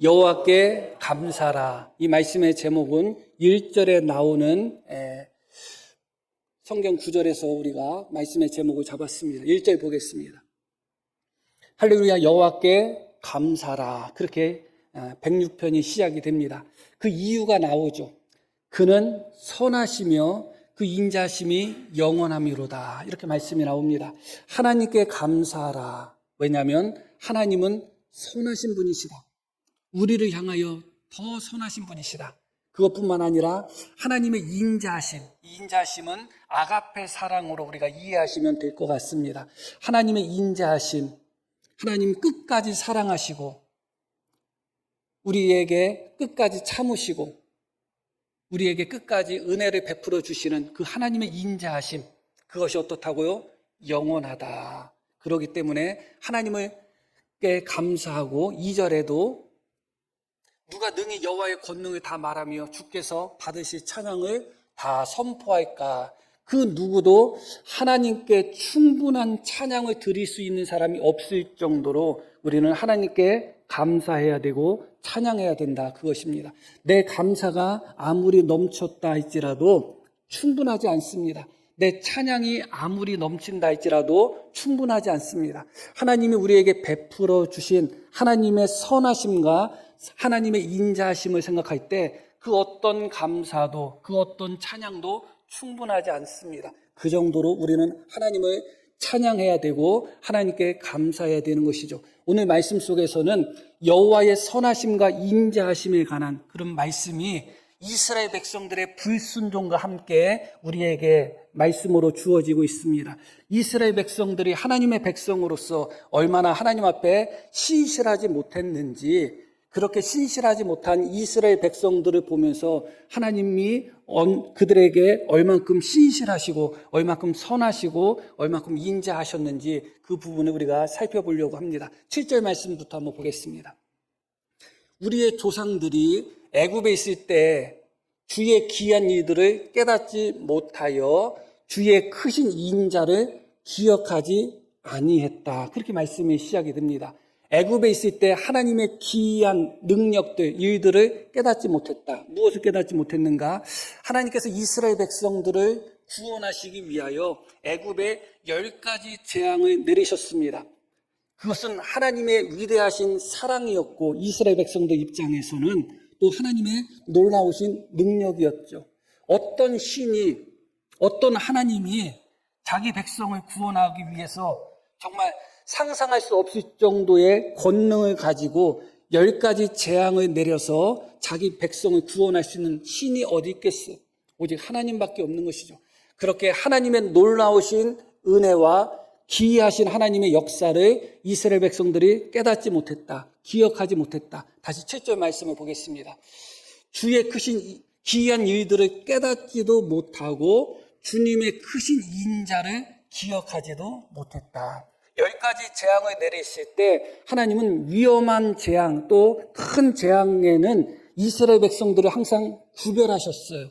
여호와께 감사라. 이 말씀의 제목은 1절에 나오는 성경 구절에서 우리가 말씀의 제목을 잡았습니다. 1절 보겠습니다. 할렐루야, 여호와께 감사라. 그렇게 106편이 시작이 됩니다. 그 이유가 나오죠. 그는 선하시며 그 인자심이 영원함이로다. 이렇게 말씀이 나옵니다. 하나님께 감사하라. 왜냐하면 하나님은 선하신 분이시다. 우리를 향하여 더 선하신 분이시다. 그것뿐만 아니라 하나님의 인자심, 이 인자심은 아가페 사랑으로 우리가 이해하시면 될 것 같습니다. 하나님의 인자심, 하나님 끝까지 사랑하시고 우리에게 끝까지 참으시고 우리에게 끝까지 은혜를 베풀어 주시는 그 하나님의 인자하심, 그것이 어떻다고요? 영원하다. 그렇기 때문에 하나님께 감사하고 2절에도 누가 능히 여호와의 권능을 다 말하며 주께서 받으실 찬양을 다 선포할까? 그 누구도 하나님께 충분한 찬양을 드릴 수 있는 사람이 없을 정도로 우리는 하나님께 감사해야 되고 찬양해야 된다. 그것입니다. 내 감사가 아무리 넘쳤다 할지라도 충분하지 않습니다. 내 찬양이 아무리 넘친다 할지라도 충분하지 않습니다. 하나님이 우리에게 베풀어 주신 하나님의 선하심과 하나님의 인자하심을 생각할 때 그 어떤 감사도 그 어떤 찬양도 충분하지 않습니다. 그 정도로 우리는 하나님을 찬양해야 되고 하나님께 감사해야 되는 것이죠. 오늘 말씀 속에서는 여호와의 선하심과 인자하심에 관한 그런 말씀이 이스라엘 백성들의 불순종과 함께 우리에게 말씀으로 주어지고 있습니다. 이스라엘 백성들이 하나님의 백성으로서 얼마나 하나님 앞에 신실하지 못했는지, 그렇게 신실하지 못한 이스라엘 백성들을 보면서 하나님이 그들에게 얼만큼 신실하시고 얼만큼 선하시고 얼만큼 인자하셨는지 그 부분을 우리가 살펴보려고 합니다. 7절 말씀부터 한번 보겠습니다. 우리의 조상들이 애굽에 있을 때 주의 기이한 일들을 깨닫지 못하여 주의 크신 인자를 기억하지 아니했다. 그렇게 말씀이 시작이 됩니다. 애굽에 있을 때 하나님의 기이한 능력들, 일들을 깨닫지 못했다. 무엇을 깨닫지 못했는가? 하나님께서 이스라엘 백성들을 구원하시기 위하여 애굽에 10가지 재앙을 내리셨습니다. 그것은 하나님의 위대하신 사랑이었고 이스라엘 백성들 입장에서는 또 하나님의 놀라우신 능력이었죠. 어떤 신이, 어떤 하나님이 자기 백성을 구원하기 위해서 정말 상상할 수 없을 정도의 권능을 가지고 10가지 재앙을 내려서 자기 백성을 구원할 수 있는 신이 어디 있겠어요? 오직 하나님밖에 없는 것이죠. 그렇게 하나님의 놀라우신 은혜와 기이하신 하나님의 역사를 이스라엘 백성들이 깨닫지 못했다. 기억하지 못했다. 다시 7절 말씀을 보겠습니다. 주의 크신 기이한 일들을 깨닫지도 못하고 주님의 크신 인자를 기억하지도 못했다. 10가지 재앙을 내리실 때 하나님은 위험한 재앙 또 큰 재앙에는 이스라엘 백성들을 항상 구별하셨어요.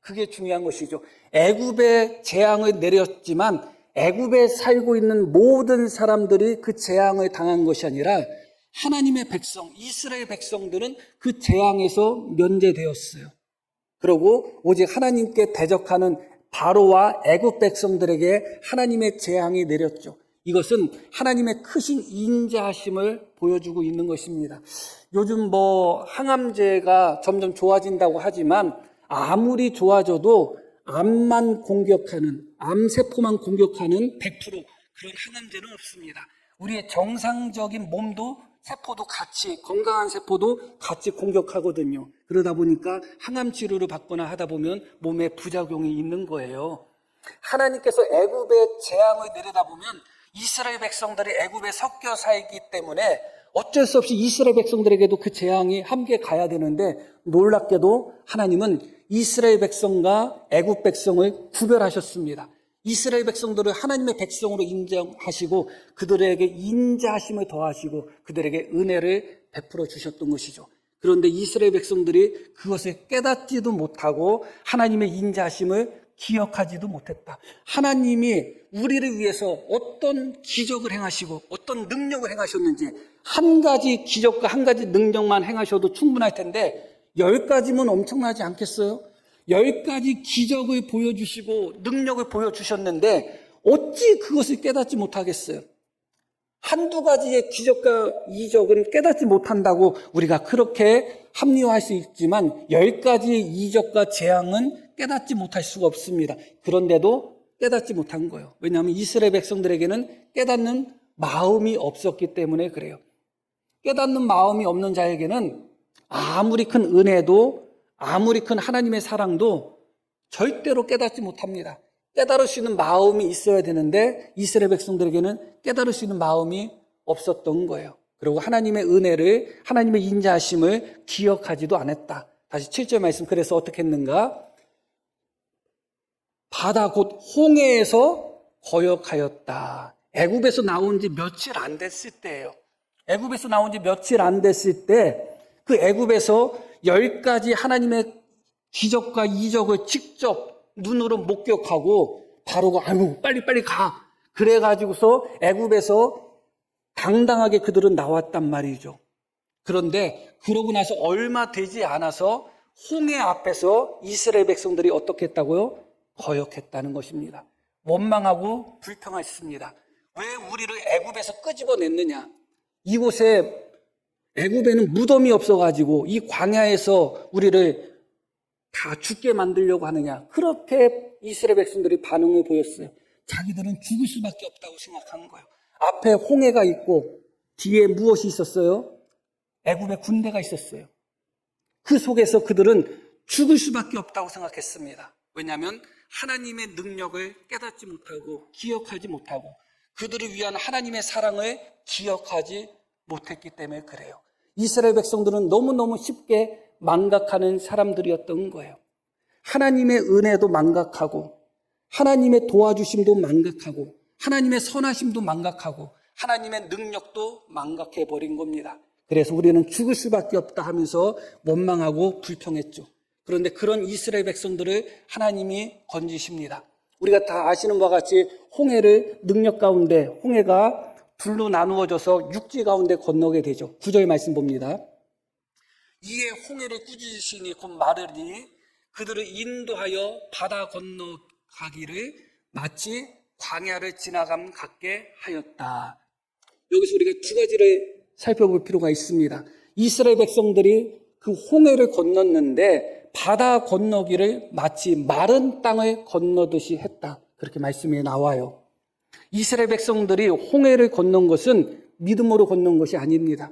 그게 중요한 것이죠. 애굽에 재앙을 내렸지만 애굽에 살고 있는 모든 사람들이 그 재앙을 당한 것이 아니라 하나님의 백성, 이스라엘 백성들은 그 재앙에서 면제되었어요. 그리고 오직 하나님께 대적하는 바로와 애굽 백성들에게 하나님의 재앙이 내렸죠. 이것은 하나님의 크신 인자하심을 보여주고 있는 것입니다. 요즘 항암제가 점점 좋아진다고 하지만 아무리 좋아져도 암만 공격하는, 암세포만 공격하는 100% 그런 항암제는 없습니다. 우리의 정상적인 몸도 세포도 같이, 건강한 세포도 같이 공격하거든요. 그러다 보니까 항암 치료를 받거나 하다 보면 몸에 부작용이 있는 거예요. 하나님께서 애굽에 재앙을 내리다 보면 이스라엘 백성들이 애굽에 섞여 살기 때문에 어쩔 수 없이 이스라엘 백성들에게도 그 재앙이 함께 가야 되는데 놀랍게도 하나님은 이스라엘 백성과 애굽 백성을 구별하셨습니다. 이스라엘 백성들을 하나님의 백성으로 인정하시고 그들에게 인자하심을 더하시고 그들에게 은혜를 베풀어 주셨던 것이죠. 그런데 이스라엘 백성들이 그것을 깨닫지도 못하고 하나님의 인자하심을 기억하지도 못했다. 하나님이 우리를 위해서 어떤 기적을 행하시고 어떤 능력을 행하셨는지 한 가지 기적과 한 가지 능력만 행하셔도 충분할 텐데 10가지면 엄청나지 않겠어요? 10가지 기적을 보여주시고 능력을 보여주셨는데 어찌 그것을 깨닫지 못하겠어요? 한두 가지의 기적과 이적은 깨닫지 못한다고 우리가 그렇게 합리화할 수 있지만 10가지의 이적과 재앙은 깨닫지 못할 수가 없습니다. 그런데도 깨닫지 못한 거예요. 왜냐하면 이스라엘 백성들에게는 깨닫는 마음이 없었기 때문에 그래요. 깨닫는 마음이 없는 자에게는 아무리 큰 은혜도 아무리 큰 하나님의 사랑도 절대로 깨닫지 못합니다. 깨달을 수 있는 마음이 있어야 되는데 이스라엘 백성들에게는 깨달을 수 있는 마음이 없었던 거예요. 그리고 하나님의 은혜를, 하나님의 인자하심을 기억하지도 않았다. 다시 7절 말씀, 그래서 어떻게 했는가? 바다 곧 홍해에서 거역하였다. 애굽에서 나온 지 며칠 안 됐을 때예요. 애굽에서 나온 지 며칠 안 됐을 때 그 애굽에서 10가지 하나님의 기적과 이적을 직접 눈으로 목격하고 바로 아유 빨리 가. 그래가지고서 애굽에서 당당하게 그들은 나왔단 말이죠. 그런데 그러고 나서 얼마 되지 않아서 홍해 앞에서 이스라엘 백성들이 어떻게 했다고요? 거역했다는 것입니다. 원망하고 불평했습니다. 왜 우리를 애굽에서 끄집어냈느냐? 이곳에 애굽에는 무덤이 없어가지고 이 광야에서 우리를 다 죽게 만들려고 하느냐? 그렇게 이스라엘 백성들이 반응을 보였어요. 자기들은 죽을 수밖에 없다고 생각한 거예요. 앞에 홍해가 있고 뒤에 무엇이 있었어요? 애굽의 군대가 있었어요. 그 속에서 그들은 죽을 수밖에 없다고 생각했습니다. 왜냐하면 하나님의 능력을 깨닫지 못하고 기억하지 못하고 그들을 위한 하나님의 사랑을 기억하지 못했기 때문에 그래요. 이스라엘 백성들은 너무너무 쉽게 망각하는 사람들이었던 거예요. 하나님의 은혜도 망각하고 하나님의 도와주심도 망각하고 하나님의 선하심도 망각하고 하나님의 능력도 망각해버린 겁니다. 그래서 우리는 죽을 수밖에 없다 하면서 원망하고 불평했죠. 그런데 그런 이스라엘 백성들을 하나님이 건지십니다. 우리가 다 아시는 바와 같이 홍해를 능력 가운데 홍해가 둘로 나누어져서 육지 가운데 건너게 되죠. 9절 말씀 봅니다. 이에 홍해를 꾸짖으시니 곧 마르니 그들을 인도하여 바다 건너가기를 마치 광야를 지나감 같게 하였다. 여기서 우리가 두 가지를 살펴볼 필요가 있습니다. 이스라엘 백성들이 그 홍해를 건넜는데 바다 건너기를 마치 마른 땅을 건너듯이 했다. 그렇게 말씀이 나와요. 이스라엘 백성들이 홍해를 건넌 것은 믿음으로 건넌 것이 아닙니다.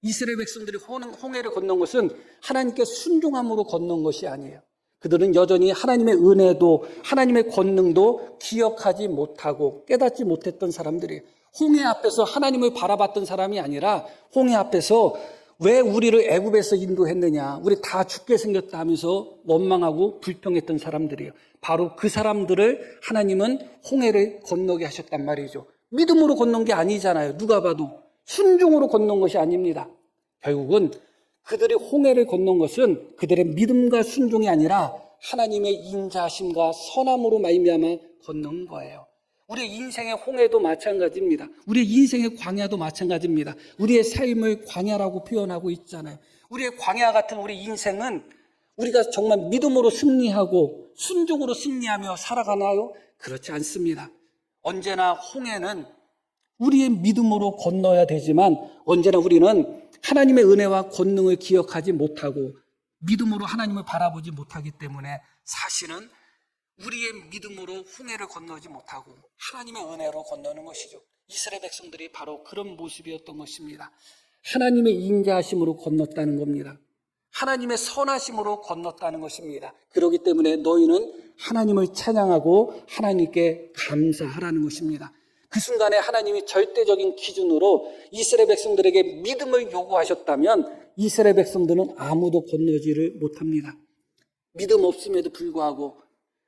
이스라엘 백성들이 홍해를 건넌 것은 하나님께 순종함으로 건넌 것이 아니에요. 그들은 여전히 하나님의 은혜도 하나님의 권능도 기억하지 못하고 깨닫지 못했던 사람들이에요. 홍해 앞에서 하나님을 바라봤던 사람이 아니라 홍해 앞에서 왜 우리를 애굽에서 인도했느냐, 우리 다 죽게 생겼다 하면서 원망하고 불평했던 사람들이에요. 바로 그 사람들을 하나님은 홍해를 건너게 하셨단 말이죠. 믿음으로 건넌 게 아니잖아요. 누가 봐도 순종으로 건넌 것이 아닙니다. 결국은 그들이 홍해를 건넌 것은 그들의 믿음과 순종이 아니라 하나님의 인자하심과 선함으로 말미암아 건넌 거예요. 우리의 인생의 홍해도 마찬가지입니다. 우리의 인생의 광야도 마찬가지입니다. 우리의 삶을 광야라고 표현하고 있잖아요. 우리의 광야 같은 우리 인생은 우리가 정말 믿음으로 승리하고 순종으로 승리하며 살아가나요? 그렇지 않습니다. 언제나 홍해는 우리의 믿음으로 건너야 되지만 언제나 우리는 하나님의 은혜와 권능을 기억하지 못하고 믿음으로 하나님을 바라보지 못하기 때문에 사실은 우리의 믿음으로 홍해를 건너지 못하고 하나님의 은혜로 건너는 것이죠. 이스라엘 백성들이 바로 그런 모습이었던 것입니다. 하나님의 인자하심으로 건넜다는 겁니다. 하나님의 선하심으로 건넜다는 것입니다. 그렇기 때문에 너희는 하나님을 찬양하고 하나님께 감사하라는 것입니다. 그 순간에 하나님이 절대적인 기준으로 이스라엘 백성들에게 믿음을 요구하셨다면 이스라엘 백성들은 아무도 건너지를 못합니다. 믿음 없음에도 불구하고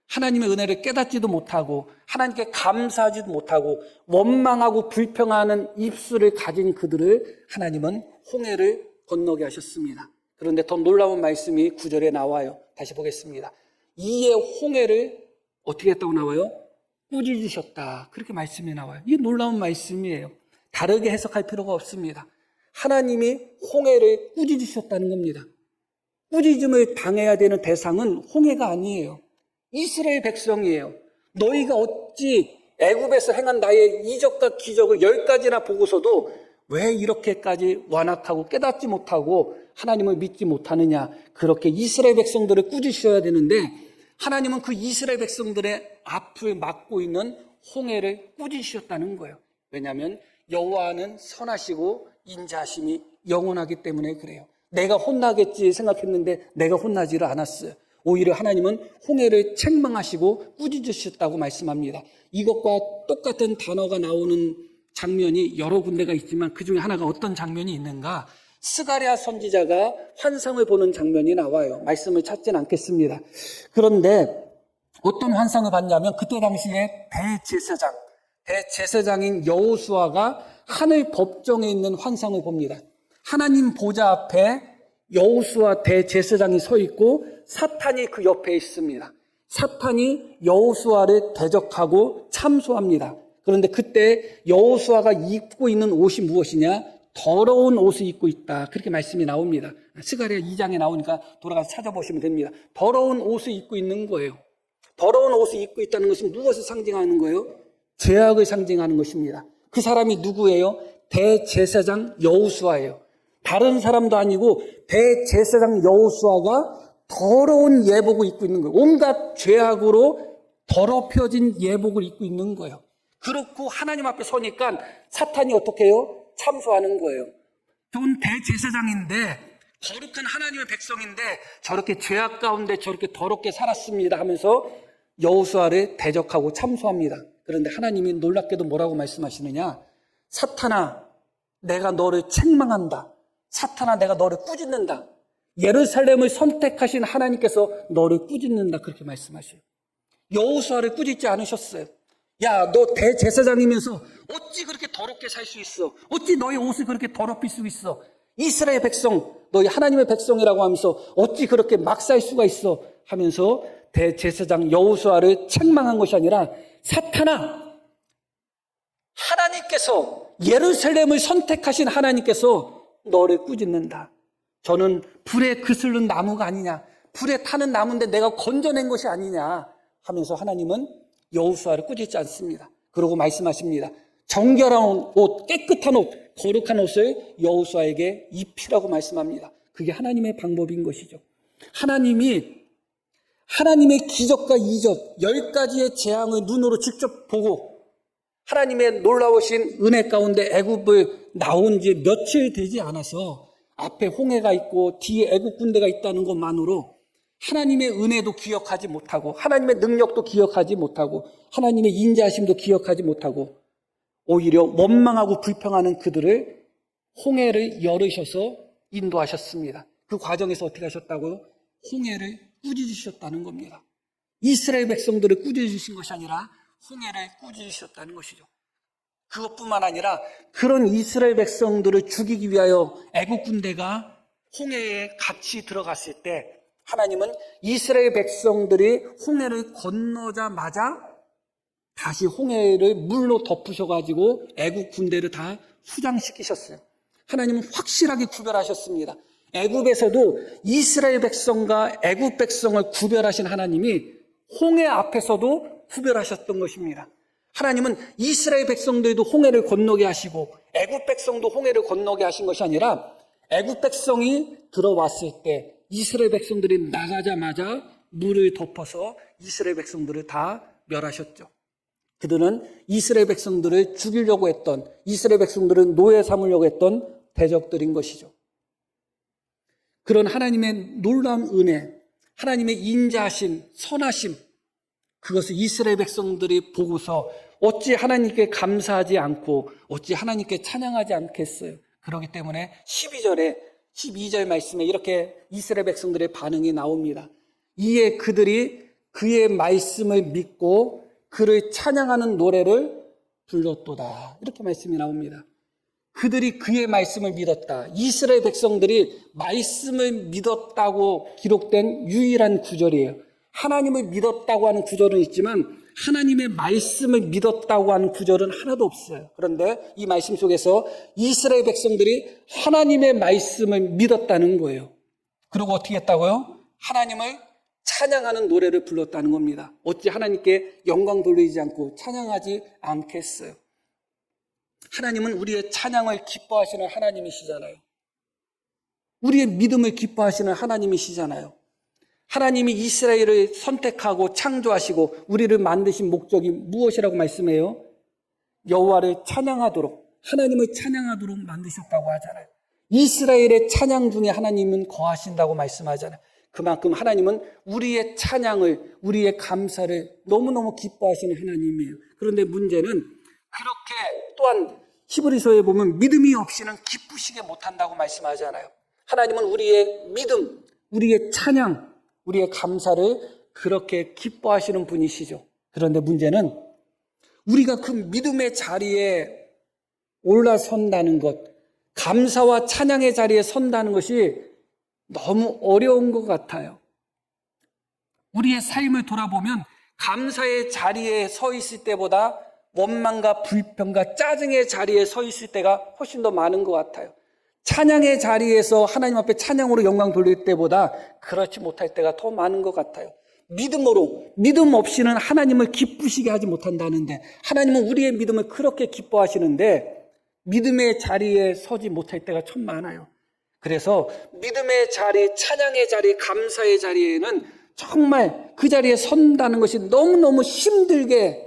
하나님의 은혜를 깨닫지도 못하고 하나님께 감사하지도 못하고 원망하고 불평하는 입술을 가진 그들을 하나님은 홍해를 건너게 하셨습니다. 그런데 더 놀라운 말씀이 9절에 나와요. 다시 보겠습니다. 이에 홍해를 어떻게 했다고 나와요? 꾸짖으셨다. 그렇게 말씀이 나와요. 이게 놀라운 말씀이에요. 다르게 해석할 필요가 없습니다. 하나님이 홍해를 꾸짖으셨다는 겁니다. 꾸짖음을 당해야 되는 대상은 홍해가 아니에요. 이스라엘 백성이에요. 너희가 어찌 애굽에서 행한 나의 이적과 기적을 10가지나 보고서도 왜 이렇게까지 완악하고 깨닫지 못하고 하나님을 믿지 못하느냐. 그렇게 이스라엘 백성들을 꾸짖으셔야 되는데 하나님은 그 이스라엘 백성들의 앞을 막고 있는 홍해를 꾸짖으셨다는 거예요. 왜냐하면 여호와는 선하시고 인자하심이 영원하기 때문에 그래요. 내가 혼나겠지 생각했는데 내가 혼나지를 않았어요. 오히려 하나님은 홍해를 책망하시고 꾸짖으셨다고 말씀합니다. 이것과 똑같은 단어가 나오는 장면이 여러 군데가 있지만 그 중에 하나가 어떤 장면이 있는가? 스가랴 선지자가 환상을 보는 장면이 나와요. 말씀을 찾진 않겠습니다. 그런데 어떤 환상을 봤냐면 그때 당시에 대제사장인 여호수아가 하늘 법정에 있는 환상을 봅니다. 하나님 보좌 앞에 여호수아 대제사장이 서 있고 사탄이 그 옆에 있습니다. 사탄이 여호수아를 대적하고 참소합니다. 그런데 그때 여호수아가 입고 있는 옷이 무엇이냐? 더러운 옷을 입고 있다. 그렇게 말씀이 나옵니다. 스가랴 2장에 나오니까 돌아가서 찾아보시면 됩니다. 더러운 옷을 입고 있는 거예요. 더러운 옷을 입고 있다는 것은 무엇을 상징하는 거예요? 죄악을 상징하는 것입니다. 그 사람이 누구예요? 대제사장 여호수아예요. 다른 사람도 아니고 대제사장 여호수아가 더러운 예복을 입고 있는 거예요. 온갖 죄악으로 더럽혀진 예복을 입고 있는 거예요. 그렇고 하나님 앞에 서니까 사탄이 어떻게 해요? 참소하는 거예요. 전 대제사장인데 거룩한 하나님의 백성인데 저렇게 죄악 가운데 저렇게 더럽게 살았습니다 하면서 여호수아를 대적하고 참소합니다. 그런데 하나님이 놀랍게도 뭐라고 말씀하시느냐? 사탄아, 내가 너를 책망한다. 사탄아, 내가 너를 꾸짖는다. 예루살렘을 선택하신 하나님께서 너를 꾸짖는다. 그렇게 말씀하셔요. 여호수아를 꾸짖지 않으셨어요. 야, 너 대제사장이면서 어찌 그렇게 더럽게 살 수 있어? 어찌 너의 옷을 그렇게 더럽힐 수 있어? 이스라엘 백성, 너희 하나님의 백성이라고 하면서 어찌 그렇게 막 살 수가 있어? 하면서 대제사장 여호수아를 책망한 것이 아니라 사탄아, 하나님께서 예루살렘을 선택하신 하나님께서 너를 꾸짖는다. 저는 불에 그슬른 나무가 아니냐, 불에 타는 나무인데 내가 건져낸 것이 아니냐 하면서 하나님은 여호수아를 꾸짖지 않습니다. 그러고 말씀하십니다. 정결한 옷, 깨끗한 옷, 거룩한 옷을 여호수아에게 입히라고 말씀합니다. 그게 하나님의 방법인 것이죠. 하나님의 기적과 이적 10가지의 재앙을 눈으로 직접 보고 하나님의 놀라우신 은혜 가운데 애굽을 나온 지 며칠 되지 않아서 앞에 홍해가 있고 뒤에 애굽 군대가 있다는 것만으로 하나님의 은혜도 기억하지 못하고 하나님의 능력도 기억하지 못하고 하나님의 인자하심도 기억하지 못하고 오히려 원망하고 불평하는 그들을 홍해를 열으셔서 인도하셨습니다. 그 과정에서 어떻게 하셨다고요? 홍해를 꾸짖으셨다는 겁니다. 이스라엘 백성들을 꾸짖으신 것이 아니라 홍해를 꾸짖으셨다는 것이죠. 그것뿐만 아니라 그런 이스라엘 백성들을 죽이기 위하여 애국 군대가 홍해에 같이 들어갔을 때 하나님은 이스라엘 백성들이 홍해를 건너자마자 다시 홍해를 물로 덮으셔가지고 애국 군대를 다 수장시키셨어요. 하나님은 확실하게 구별하셨습니다. 애굽에서도 이스라엘 백성과 애굽 백성을 구별하신 하나님이 홍해 앞에서도 구별하셨던 것입니다. 하나님은 이스라엘 백성들도 홍해를 건너게 하시고 애굽 백성도 홍해를 건너게 하신 것이 아니라 애굽 백성이 들어왔을 때 이스라엘 백성들이 나가자마자 물을 덮어서 이스라엘 백성들을 다 멸하셨죠. 그들은 이스라엘 백성들을 죽이려고 했던, 이스라엘 백성들을 노예 삼으려고 했던 대적들인 것이죠. 그런 하나님의 놀라운 은혜, 하나님의 인자하심, 선하심, 그것을 이스라엘 백성들이 보고서 어찌 하나님께 감사하지 않고 어찌 하나님께 찬양하지 않겠어요. 그렇기 때문에 12절 말씀에 이렇게 이스라엘 백성들의 반응이 나옵니다. 이에 그들이 그의 말씀을 믿고 그를 찬양하는 노래를 불렀도다. 이렇게 말씀이 나옵니다. 그들이 그의 말씀을 믿었다. 이스라엘 백성들이 말씀을 믿었다고 기록된 유일한 구절이에요. 하나님을 믿었다고 하는 구절은 있지만 하나님의 말씀을 믿었다고 하는 구절은 하나도 없어요. 그런데 이 말씀 속에서 이스라엘 백성들이 하나님의 말씀을 믿었다는 거예요. 그리고 어떻게 했다고요? 하나님을 찬양하는 노래를 불렀다는 겁니다. 어찌 하나님께 영광 돌리지 않고 찬양하지 않겠어요? 하나님은 우리의 찬양을 기뻐하시는 하나님이시잖아요. 우리의 믿음을 기뻐하시는 하나님이시잖아요. 하나님이 이스라엘을 선택하고 창조하시고 우리를 만드신 목적이 무엇이라고 말씀해요? 여호와를 찬양하도록, 하나님을 찬양하도록 만드셨다고 하잖아요. 이스라엘의 찬양 중에 하나님은 거하신다고 말씀하잖아요. 그만큼 하나님은 우리의 찬양을, 우리의 감사를 너무너무 기뻐하시는 하나님이에요. 그런데 문제는 그렇게 또한 히브리서에 보면 믿음이 없이는 기쁘시게 못한다고 말씀하잖아요. 하나님은 우리의 믿음, 우리의 찬양, 우리의 감사를 그렇게 기뻐하시는 분이시죠. 그런데 문제는 우리가 그 믿음의 자리에 올라선다는 것, 감사와 찬양의 자리에 선다는 것이 너무 어려운 것 같아요. 우리의 삶을 돌아보면 감사의 자리에 서 있을 때보다 원망과 불평과 짜증의 자리에 서 있을 때가 훨씬 더 많은 것 같아요. 찬양의 자리에서 하나님 앞에 찬양으로 영광 돌릴 때보다 그렇지 못할 때가 더 많은 것 같아요. 믿음으로, 믿음 없이는 하나님을 기쁘시게 하지 못한다는데 하나님은 우리의 믿음을 그렇게 기뻐하시는데 믿음의 자리에 서지 못할 때가 참 많아요. 그래서 믿음의 자리, 찬양의 자리, 감사의 자리에는 정말 그 자리에 선다는 것이 너무너무 힘들게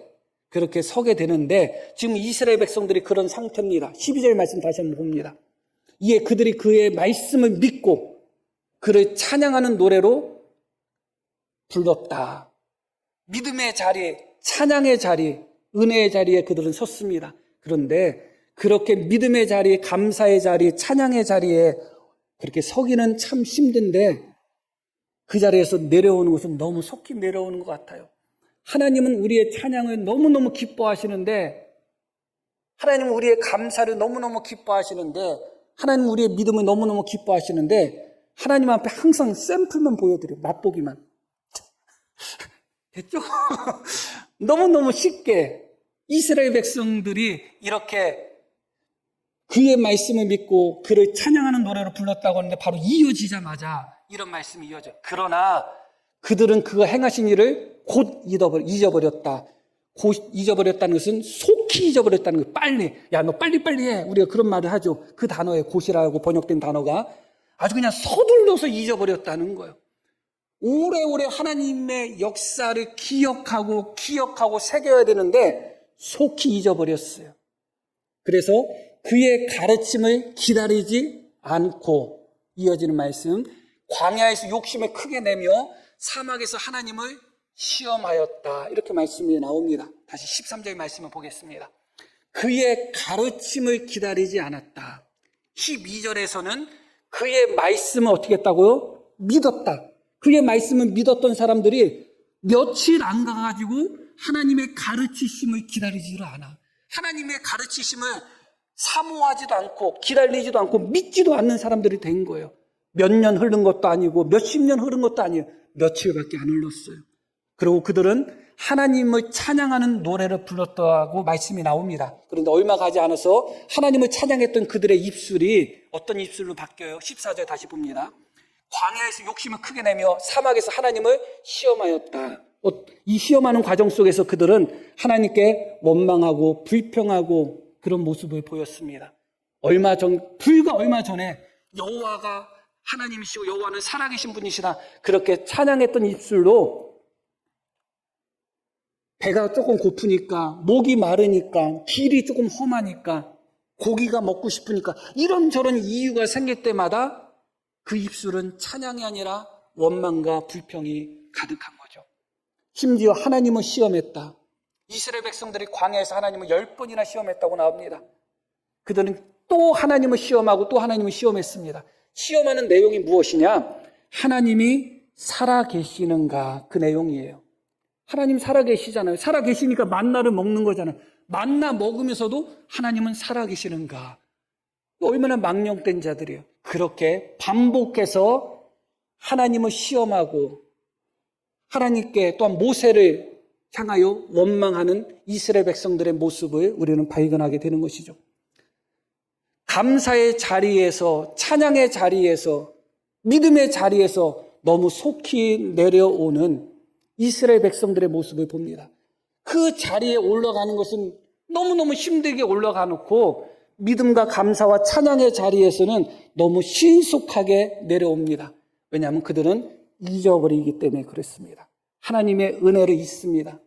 그렇게 서게 되는데 지금 이스라엘 백성들이 그런 상태입니다. 12절 말씀 다시 한번 봅니다. 이에 그들이 그의 말씀을 믿고 그를 찬양하는 노래로 불렀다. 믿음의 자리, 찬양의 자리, 은혜의 자리에 그들은 섰습니다. 그런데 그렇게 믿음의 자리, 감사의 자리, 찬양의 자리에 그렇게 서기는 참 힘든데 그 자리에서 내려오는 것은 너무 속히 내려오는 것 같아요. 하나님은 우리의 찬양을 너무너무 기뻐하시는데 하나님은 우리의 감사를 너무너무 기뻐하시는데 하나님은 우리의 믿음을 너무너무 기뻐하시는데 하나님 앞에 항상 샘플만 보여드려요. 맛보기만. 됐죠? 너무너무 쉽게 이스라엘 백성들이 이렇게 그의 말씀을 믿고 그를 찬양하는 노래로 불렀다고 하는데 바로 이어지자마자 이런 말씀이 이어져요. 그러나 그들은 그가 행하신 일을 곧 잊어버렸다. 곧 잊어버렸다는 것은 속히 잊어버렸다는 거예요. 빨리. 야, 너 빨리빨리 해. 우리가 그런 말을 하죠. 그 단어에 곧이라고 번역된 단어가 아주 그냥 서둘러서 잊어버렸다는 거예요. 오래오래 하나님의 역사를 기억하고 새겨야 되는데 속히 잊어버렸어요. 그래서 그의 가르침을 기다리지 않고 이어지는 말씀, 광야에서 욕심을 크게 내며 사막에서 하나님을 시험하였다. 이렇게 말씀이 나옵니다. 다시 13절 말씀을 보겠습니다. 그의 가르침을 기다리지 않았다. 12절에서는 그의 말씀을 어떻게 했다고요? 믿었다. 그의 말씀을 믿었던 사람들이 며칠 안 가가지고 하나님의 가르치심을 기다리지를 않아. 하나님의 가르치심을 사모하지도 않고 기다리지도 않고 믿지도 않는 사람들이 된 거예요. 몇 년 흐른 것도 아니고 몇십 년 흐른 것도 아니에요. 며칠밖에 안 흘렀어요. 그리고 그들은 하나님을 찬양하는 노래를 불렀다고 말씀이 나옵니다. 그런데 얼마 가지 않아서 하나님을 찬양했던 그들의 입술이 어떤 입술로 바뀌어요? 14절 다시 봅니다. 광야에서 욕심을 크게 내며 사막에서 하나님을 시험하였다. 이 시험하는 과정 속에서 그들은 하나님께 원망하고 불평하고 그런 모습을 보였습니다. 불과 얼마 전에 여호와가 하나님이시고 여호와는 살아계신 분이시다. 그렇게 찬양했던 입술로 배가 조금 고프니까, 목이 마르니까, 길이 조금 험하니까, 고기가 먹고 싶으니까 이런저런 이유가 생길 때마다 그 입술은 찬양이 아니라 원망과 불평이 가득한 거죠. 심지어 하나님을 시험했다. 이스라엘 백성들이 광야에서 하나님을 10번이나 시험했다고 나옵니다. 그들은 또 하나님을 시험하고 또 하나님을 시험했습니다. 시험하는 내용이 무엇이냐? 하나님이 살아계시는가, 그 내용이에요. 하나님 살아계시잖아요. 살아계시니까 만나를 먹는 거잖아요. 만나 먹으면서도 하나님은 살아계시는가. 얼마나 망령된 자들이에요. 그렇게 반복해서 하나님을 시험하고 하나님께 또한 모세를 향하여 원망하는 이스라엘 백성들의 모습을 우리는 발견하게 되는 것이죠. 감사의 자리에서, 찬양의 자리에서, 믿음의 자리에서 너무 속히 내려오는 이스라엘 백성들의 모습을 봅니다. 그 자리에 올라가는 것은 너무너무 힘들게 올라가 놓고 믿음과 감사와 찬양의 자리에서는 너무 신속하게 내려옵니다. 왜냐하면 그들은 잊어버리기 때문에 그렇습니다. 하나님의 은혜를 잊습니다.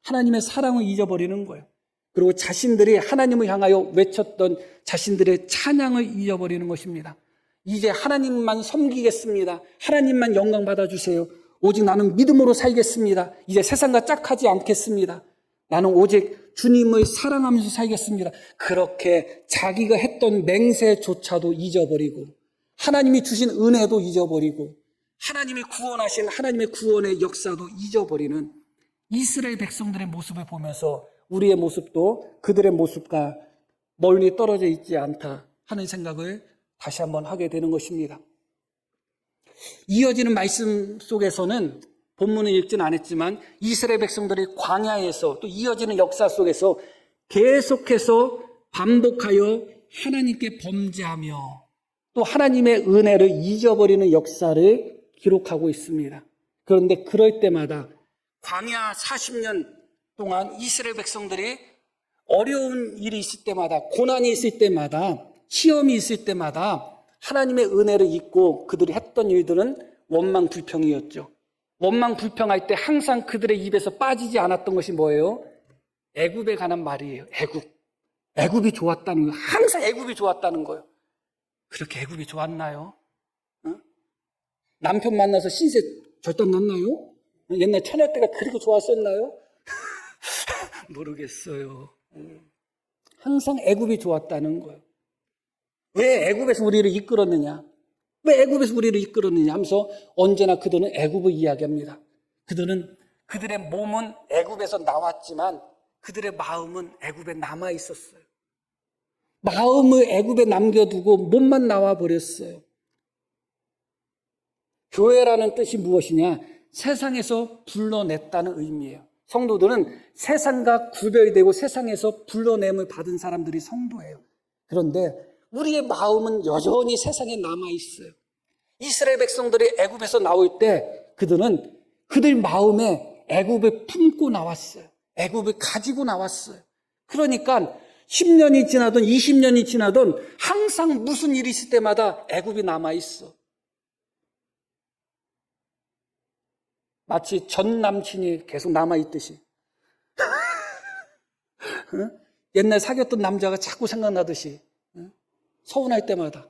하나님의 사랑을 잊어버리는 거예요. 그리고 자신들이 하나님을 향하여 외쳤던 자신들의 찬양을 잊어버리는 것입니다. 이제 하나님만 섬기겠습니다. 하나님만 영광 받아주세요. 오직 나는 믿음으로 살겠습니다. 이제 세상과 짝하지 않겠습니다. 나는 오직 주님을 사랑하면서 살겠습니다. 그렇게 자기가 했던 맹세조차도 잊어버리고 하나님이 주신 은혜도 잊어버리고 하나님이 구원하신 하나님의 구원의 역사도 잊어버리는 이스라엘 백성들의 모습을 보면서 우리의 모습도 그들의 모습과 멀리 떨어져 있지 않다 하는 생각을 다시 한번 하게 되는 것입니다. 이어지는 말씀 속에서는 본문을 읽지는 않았지만 이스라엘 백성들이 광야에서 또 이어지는 역사 속에서 계속해서 반복하여 하나님께 범죄하며 또 하나님의 은혜를 잊어버리는 역사를 기록하고 있습니다. 그런데 그럴 때마다 광야 40년 동안 이스라엘 백성들이 어려운 일이 있을 때마다 고난이 있을 때마다 시험이 있을 때마다 하나님의 은혜를 잊고 그들이 했던 일들은 원망불평이었죠. 원망불평할 때 항상 그들의 입에서 빠지지 않았던 것이 뭐예요? 애굽에 관한 말이에요. 애굽이 좋았다는 거예요. 항상 애굽이 좋았다는 거예요. 그렇게 애굽이 좋았나요? 남편 만나서 신세 절단 났나요? 옛날 처녀 때가 그렇게 좋았었나요? 모르겠어요. 항상 애굽이 좋았다는 거예요. 왜 애굽에서 우리를 이끌었느냐? 왜 애굽에서 우리를 이끌었느냐 하면서 언제나 그들은 애굽을 이야기합니다. 그들의 몸은 애굽에서 나왔지만 그들의 마음은 애굽에 남아 있었어요. 마음을 애굽에 남겨두고 몸만 나와 버렸어요. 교회라는 뜻이 무엇이냐? 세상에서 불러냈다는 의미예요. 성도들은 세상과 구별되고 세상에서 불러냄을 받은 사람들이 성도예요. 그런데 우리의 마음은 여전히 세상에 남아있어요. 이스라엘 백성들이 애굽에서 나올 때 그들 마음에 애굽을 품고 나왔어요. 애굽을 가지고 나왔어요. 그러니까 10년이 지나든 20년이 지나든 항상 무슨 일이 있을 때마다 애굽이 남아있어. 마치 전 남친이 계속 남아있듯이. 옛날 사귀었던 남자가 자꾸 생각나듯이. 서운할 때마다.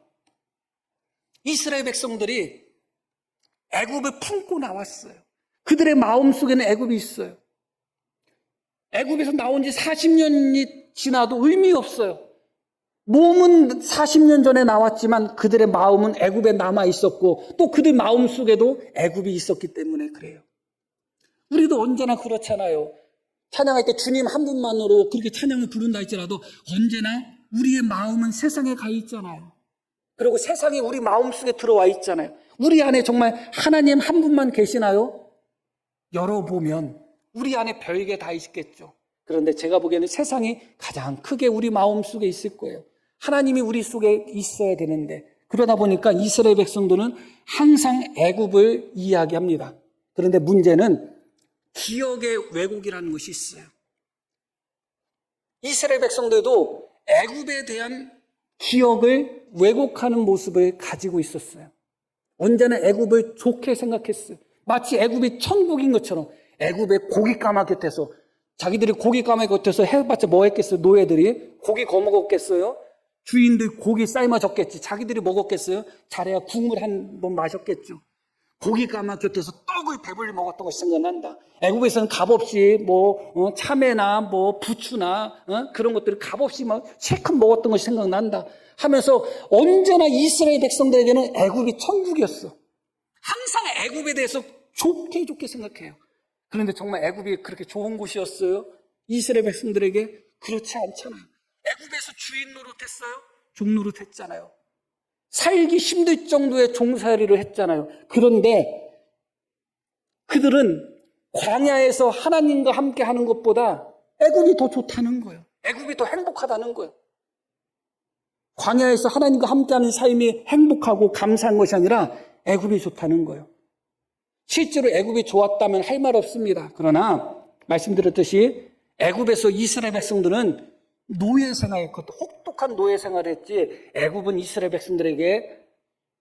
이스라엘 백성들이 애굽을 품고 나왔어요. 그들의 마음속에는 애굽이 있어요. 애굽에서 나온 지 40년이 지나도 의미 없어요. 몸은 40년 전에 나왔지만 그들의 마음은 애굽에 남아 있었고 또 그들 마음속에도 애굽이 있었기 때문에 그래요. 우리도 언제나 그렇잖아요. 찬양할 때 주님 한 분만으로 그렇게 찬양을 부른다 할지라도 언제나 우리의 마음은 세상에 가 있잖아요. 그리고 세상이 우리 마음속에 들어와 있잖아요. 우리 안에 정말 하나님 한 분만 계시나요? 열어보면 우리 안에 별게 다 있겠죠. 그런데 제가 보기에는 세상이 가장 크게 우리 마음속에 있을 거예요. 하나님이 우리 속에 있어야 되는데 그러다 보니까 이스라엘 백성들은 항상 애굽을 이야기합니다. 그런데 문제는 기억의 왜곡이라는 것이 있어요. 이스라엘 백성들도 애굽에 대한 기억을 왜곡하는 모습을 가지고 있었어요. 언제나 애굽을 좋게 생각했어요. 마치 애굽이 천국인 것처럼 애굽에 고기 까마 곁에서 자기들이 고기 까마 곁에서 해봤자 뭐 했겠어요? 노예들이 고기 거먹었겠어요? 주인들 고기 삶아줬겠지. 자기들이 먹었겠어요? 잘해야 국물 한 번 마셨겠죠. 고기 까마 곁에서 떡을 배불리 먹었던 것이 생각난다. 애굽에서는 값없이 참외나 부추나 그런 것들을 값없이 실컷 먹었던 것이 생각난다 하면서 언제나 이스라엘 백성들에게는 애굽이 천국이었어. 항상 애굽에 대해서 좋게 생각해요. 그런데 정말 애굽이 그렇게 좋은 곳이었어요? 이스라엘 백성들에게 그렇지 않잖아요. 애굽에서 주인 노릇했어요? 종 노릇했잖아요. 살기 힘들 정도의 종살이를 했잖아요. 그런데 그들은 광야에서 하나님과 함께 하는 것보다 애굽이 더 좋다는 거예요. 애굽이 더 행복하다는 거예요. 광야에서 하나님과 함께하는 삶이 행복하고 감사한 것이 아니라 애굽이 좋다는 거예요. 실제로 애굽이 좋았다면 할 말 없습니다. 그러나 말씀드렸듯이 애굽에서 이스라엘 백성들은 노예 생활했거든. 혹독한 노예 생활을 했지 애굽은 이스라엘 백성들에게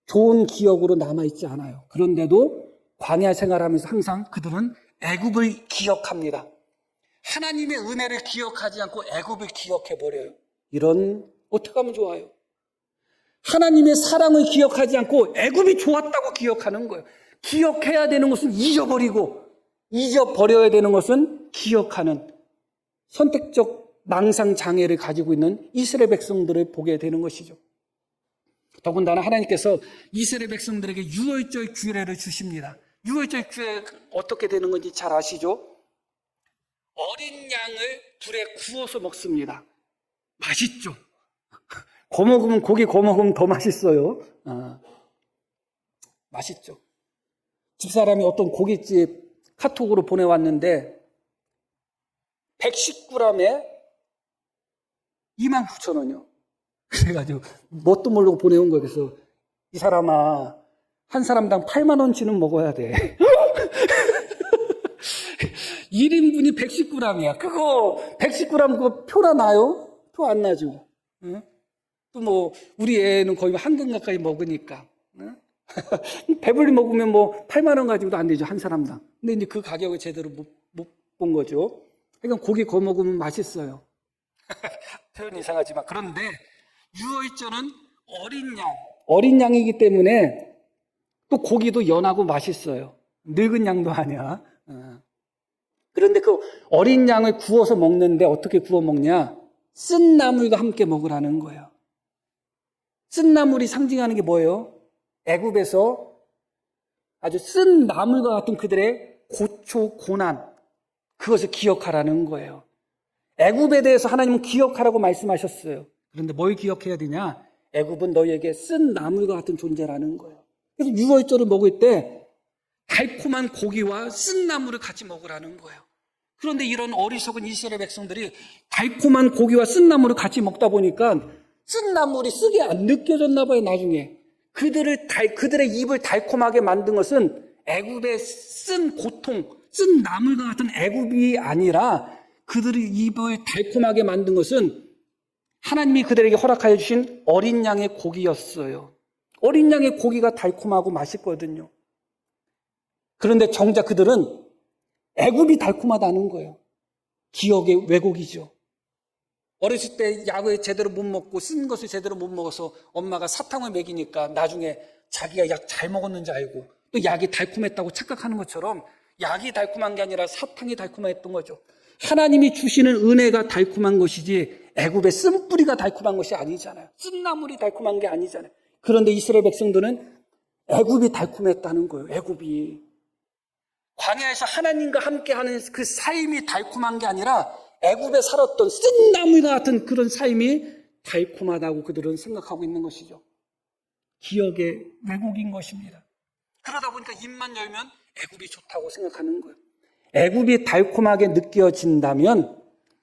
좋은 기억으로 남아있지 않아요. 그런데도 광야 생활하면서 항상 그들은 애굽을 기억합니다. 하나님의 은혜를 기억하지 않고 애굽을 기억해버려요. 이런 어떻게 하면 좋아요? 하나님의 사랑을 기억하지 않고 애굽이 좋았다고 기억하는 거예요. 기억해야 되는 것은 잊어버리고 잊어버려야 되는 것은 기억하는 선택적 망상 장애를 가지고 있는 이스라엘 백성들을 보게 되는 것이죠. 더군다나 하나님께서 이스라엘 백성들에게 유월절 규례를 주십니다. 유월절 규례 어떻게 되는 건지 잘 아시죠? 어린 양을 불에 구워서 먹습니다. 맛있죠? 고먹으면 고기 고먹으면 더 맛있어요. 맛있죠. 집사람이 어떤 고깃집 카톡으로 보내왔는데 110g에 29,000원이요. 그래가지고 뭣도 모르고 보내온 거예요. 그래서 이 사람아 한 사람당 8만 원치는 먹어야 돼. 1인분이 110g이야. 그거 110g 그거 표나 나요? 표 안 나죠. 응? 또 뭐 우리 애는 거의 한근 가까이 먹으니까 응? 배불리 먹으면 뭐 8만 원 가지고도 안 되죠. 한 사람당. 근데 이제 그 가격을 제대로 못 본 거죠. 그러니까 고기 구워 먹으면 맛있어요. 표현 이상하지만 그런데 유월절은 어린 양이기 때문에 또 고기도 연하고 맛있어요. 늙은 양도 아니야. 그런데 그 어린 양을 구워서 먹는데 어떻게 구워 먹냐? 쓴 나물과 함께 먹으라는 거예요. 쓴 나물이 상징하는 게 뭐예요? 애굽에서 아주 쓴 나물과 같은 그들의 고초, 고난, 그것을 기억하라는 거예요. 애굽에 대해서 하나님은 기억하라고 말씀하셨어요. 그런데 뭘 기억해야 되냐? 애굽은 너희에게 쓴 나물과 같은 존재라는 거예요. 그래서 유월절을 먹을 때 달콤한 고기와 쓴 나물을 같이 먹으라는 거예요. 그런데 이런 어리석은 이스라엘 백성들이 달콤한 고기와 쓴 나물을 같이 먹다 보니까 쓴 나물이 쓰게 안 느껴졌나 봐요. 나중에 그들의 입을 달콤하게 만든 것은 애굽의 쓴 고통, 쓴 나물과 같은 애굽이 아니라 그들의 입을 달콤하게 만든 것은 하나님이 그들에게 허락하여 주신 어린 양의 고기였어요. 어린 양의 고기가 달콤하고 맛있거든요. 그런데 정작 그들은 애굽이 달콤하다는 거예요. 기억의 왜곡이죠. 어렸을 때 약을 제대로 못 먹고 쓴 것을 제대로 못 먹어서 엄마가 사탕을 먹이니까 나중에 자기가 약 잘 먹었는지 알고 또 약이 달콤했다고 착각하는 것처럼 약이 달콤한 게 아니라 사탕이 달콤했던 거죠. 하나님이 주시는 은혜가 달콤한 것이지 애굽의 쓴뿌리가 달콤한 것이 아니잖아요. 쓴나물이 달콤한 게 아니잖아요. 그런데 이스라엘 백성들은 애굽이 달콤했다는 거예요. 애굽이. 광야에서 하나님과 함께하는 그 삶이 달콤한 게 아니라 애굽에 살았던 쓴나물과 같은 그런 삶이 달콤하다고 그들은 생각하고 있는 것이죠. 기억의 왜곡인 것입니다. 그러다 보니까 입만 열면 애굽이 좋다고 생각하는 거예요. 애굽이 달콤하게 느껴진다면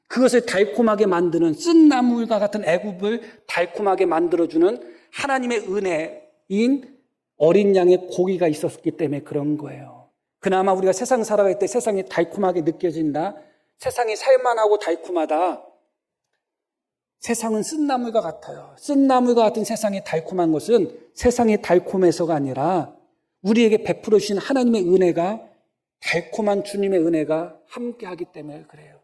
그것을 달콤하게 만드는 쓴나물과 같은 애굽을 달콤하게 만들어주는 하나님의 은혜인 어린 양의 고기가 있었기 때문에 그런 거예요. 그나마 우리가 세상 살아갈 때 세상이 달콤하게 느껴진다. 세상이 살만하고 달콤하다. 세상은 쓴나물과 같아요. 쓴나물과 같은 세상이 달콤한 것은 세상이 달콤해서가 아니라 우리에게 베풀어 주신 하나님의 은혜가 달콤한 주님의 은혜가 함께하기 때문에 그래요.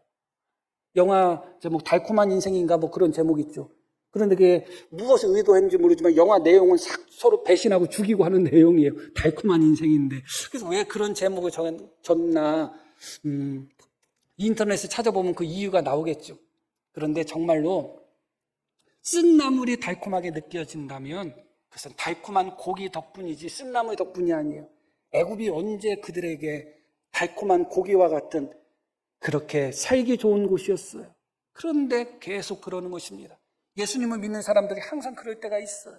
영화 제목 달콤한 인생인가 뭐 그런 제목이 있죠. 그런데 그게 무엇을 의도했는지 모르지만 영화 내용은 서로 배신하고 죽이고 하는 내용이에요. 달콤한 인생인데. 그래서 왜 그런 제목을 줬나 인터넷에 찾아보면 그 이유가 나오겠죠. 그런데 정말로 쓴나물이 달콤하게 느껴진다면 그것은 달콤한 고기 덕분이지 쓴나물 덕분이 아니에요. 애굽이 언제 그들에게 달콤한 고기와 같은 그렇게 살기 좋은 곳이었어요. 그런데 계속 그러는 것입니다. 예수님을 믿는 사람들이 항상 그럴 때가 있어요.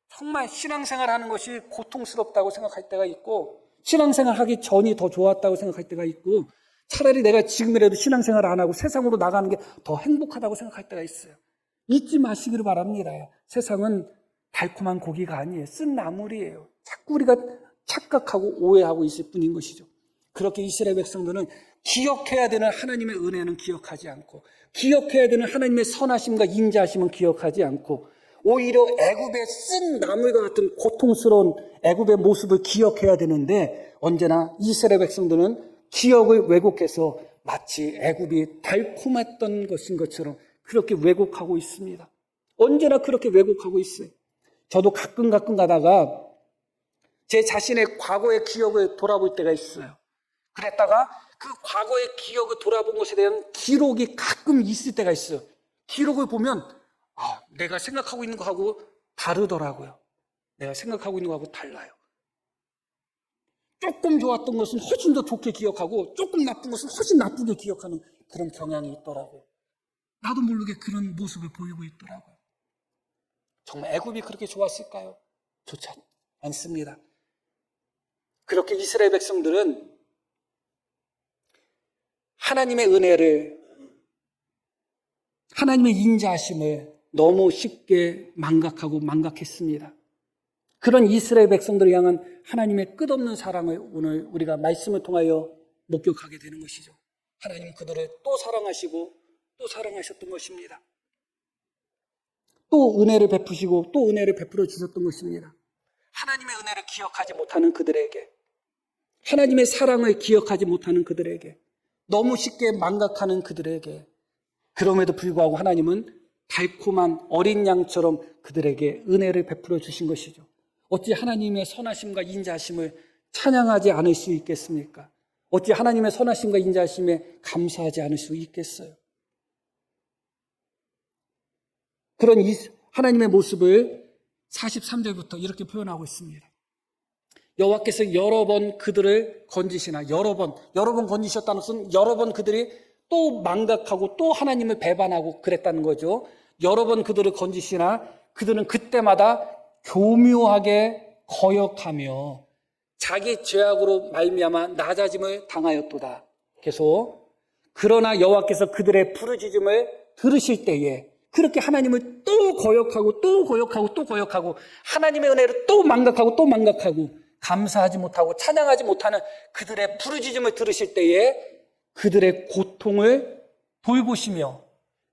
정말 신앙생활 하는 것이 고통스럽다고 생각할 때가 있고 신앙생활 하기 전이 더 좋았다고 생각할 때가 있고, 차라리 내가 지금이라도 신앙생활 안 하고 세상으로 나가는 게 더 행복하다고 생각할 때가 있어요. 잊지 마시기를 바랍니다. 세상은 달콤한 고기가 아니에요. 쓴 나물이에요. 자꾸 우리가 착각하고 오해하고 있을 뿐인 것이죠. 그렇게 이스라엘 백성들은 기억해야 되는 하나님의 은혜는 기억하지 않고, 기억해야 되는 하나님의 선하심과 인자하심은 기억하지 않고, 오히려 애굽의 쓴 나물과 같은 고통스러운 애굽의 모습을 기억해야 되는데, 언제나 이스라엘 백성들은 기억을 왜곡해서 마치 애굽이 달콤했던 것인 것처럼 그렇게 왜곡하고 있습니다. 언제나 그렇게 왜곡하고 있어요. 저도 가끔 가다가 제 자신의 과거의 기억을 돌아볼 때가 있어요. 그랬다가 그 과거의 기억을 돌아본 것에 대한 기록이 가끔 있을 때가 있어요. 기록을 보면 내가 생각하고 있는 거하고 다르더라고요. 내가 생각하고 있는 거하고 달라요. 조금 좋았던 것은 훨씬 더 좋게 기억하고 조금 나쁜 것은 훨씬 나쁘게 기억하는 그런 경향이 있더라고요. 나도 모르게 그런 모습을 보이고 있더라고요. 정말 애굽이 그렇게 좋았을까요? 좋지 않습니다. 그렇게 이스라엘 백성들은 하나님의 은혜를, 하나님의 인자하심을 너무 쉽게 망각했습니다. 그런 이스라엘 백성들을 향한 하나님의 끝없는 사랑을 오늘 우리가 말씀을 통하여 목격하게 되는 것이죠. 하나님은 그들을 또 사랑하시고 또 사랑하셨던 것입니다. 또 은혜를 베푸시고 또 은혜를 베풀어 주셨던 것입니다. 하나님의 은혜를 기억하지 못하는 그들에게, 하나님의 사랑을 기억하지 못하는 그들에게, 너무 쉽게 망각하는 그들에게, 그럼에도 불구하고 하나님은 달콤한 어린 양처럼 그들에게 은혜를 베풀어 주신 것이죠. 어찌 하나님의 선하심과 인자하심을 찬양하지 않을 수 있겠습니까? 어찌 하나님의 선하심과 인자하심에 감사하지 않을 수 있겠어요? 그런 하나님의 모습을 43절부터 이렇게 표현하고 있습니다. 여호와께서 여러 번 그들을 건지시나, 여러 번 건지셨다는 것은 여러 번 그들이 또 망각하고 또 하나님을 배반하고 그랬다는 거죠. 여러 번 그들을 건지시나 그들은 그때마다 교묘하게 거역하며 자기 죄악으로 말미암아 낮아짐을 당하였도다. 계속 그러나 여호와께서 그들의 부르짖음을 들으실 때에 그렇게 하나님을 또 거역하고 또 거역하고 또 거역하고 하나님의 은혜를 또 망각하고 감사하지 못하고 찬양하지 못하는 그들의 부르짖음을 들으실 때에 그들의 고통을 돌보시며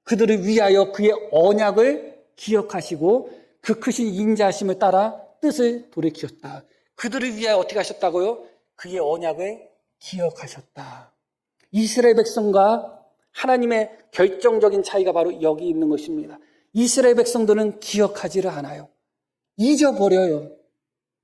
그들을 위하여 그의 언약을 기억하시고 그 크신 인자하심을 따라 뜻을 돌이키셨다. 그들을 위하여 어떻게 하셨다고요? 그의 언약을 기억하셨다. 이스라엘 백성과 하나님의 결정적인 차이가 바로 여기 있는 것입니다. 이스라엘 백성들은 기억하지를 않아요. 잊어버려요.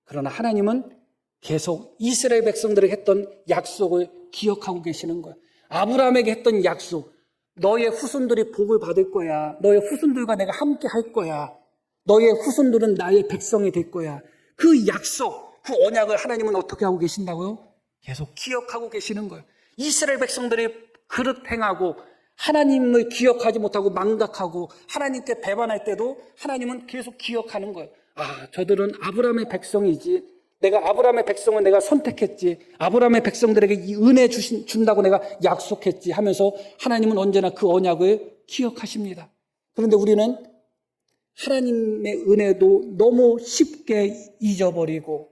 그러나 하나님은 계속 이스라엘 백성들에게 했던 약속을 기억하고 계시는 거예요. 아브라함에게 했던 약속, 너의 후손들이 복을 받을 거야. 너의 후손들과 내가 함께 할 거야. 너의 후손들은 나의 백성이 될 거야. 그 약속, 그 언약을 하나님은 어떻게 하고 계신다고요? 계속 기억하고 계시는 거예요. 이스라엘 백성들이 그릇 행하고 하나님을 기억하지 못하고 망각하고 하나님께 배반할 때도 하나님은 계속 기억하는 거예요. 저들은 아브라함의 백성이지. 내가 아브라함의 백성을 내가 선택했지. 아브라함의 백성들에게 이 은혜 준다고 내가 약속했지 하면서 하나님은 언제나 그 언약을 기억하십니다. 그런데 우리는 하나님의 은혜도 너무 쉽게 잊어버리고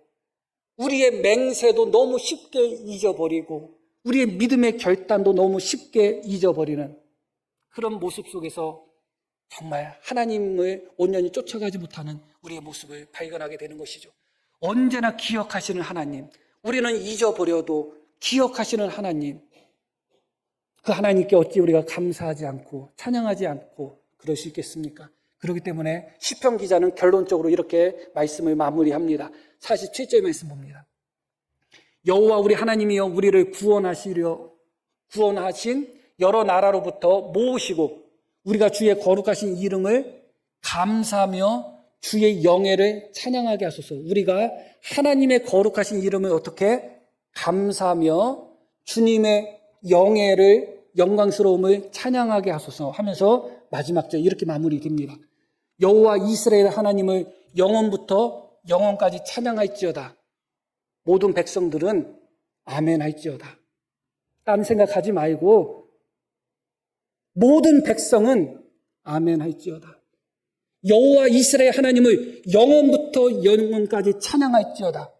우리의 맹세도 너무 쉽게 잊어버리고 우리의 믿음의 결단도 너무 쉽게 잊어버리는 그런 모습 속에서 정말 하나님을 온전히 쫓아가지 못하는 우리의 모습을 발견하게 되는 것이죠. 언제나 기억하시는 하나님, 우리는 잊어버려도 기억하시는 하나님, 그 하나님께 어찌 우리가 감사하지 않고 찬양하지 않고 그럴 수 있겠습니까? 그렇기 때문에 시편 기자는 결론적으로 이렇게 말씀을 마무리합니다. 47절 말씀 봅니다. 여호와 우리 하나님이여 우리를 구원하신 여러 나라로부터 모으시고 우리가 주의 거룩하신 이름을 감사하며 주의 영예를 찬양하게 하소서. 우리가 하나님의 거룩하신 이름을 어떻게 감사하며 주님의 영예를 영광스러움을 찬양하게 하소서 하면서 마지막 절 이렇게 마무리됩니다. 여호와 이스라엘 하나님을 영원부터 영원까지 찬양할지어다. 모든 백성들은 아멘 할지어다. 딴 생각하지 말고 모든 백성은 아멘 할지어다. 여호와 이스라엘 하나님을 영원부터 영원까지 찬양할지어다.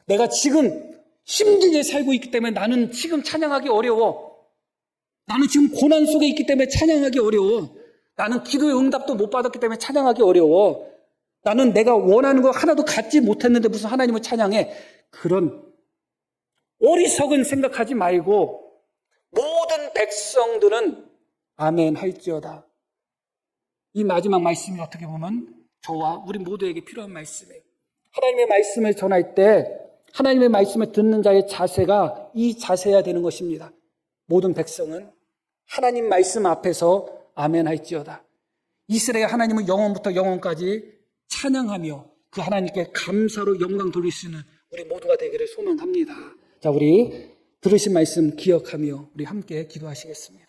내가 지금 힘들게 살고 있기 때문에 나는 지금 찬양하기 어려워. 나는 지금 고난 속에 있기 때문에 찬양하기 어려워. 나는 기도의 응답도 못 받았기 때문에 찬양하기 어려워. 나는 내가 원하는 거 하나도 갖지 못했는데 무슨 하나님을 찬양해. 그런 어리석은 생각하지 말고 모든 백성들은 아멘 할지어다. 이 마지막 말씀이 어떻게 보면 저와 우리 모두에게 필요한 말씀이에요. 하나님의 말씀을 전할 때 하나님의 말씀을 듣는 자의 자세가 이 자세여야 되는 것입니다. 모든 백성은 하나님 말씀 앞에서 아멘 할지어다. 이스라엘 하나님은 영원부터 영원까지 찬양하며 그 하나님께 감사로 영광 돌릴 수 있는 우리 모두가 되기를 소망합니다. 자, 우리 들으신 말씀 기억하며 우리 함께 기도하시겠습니다.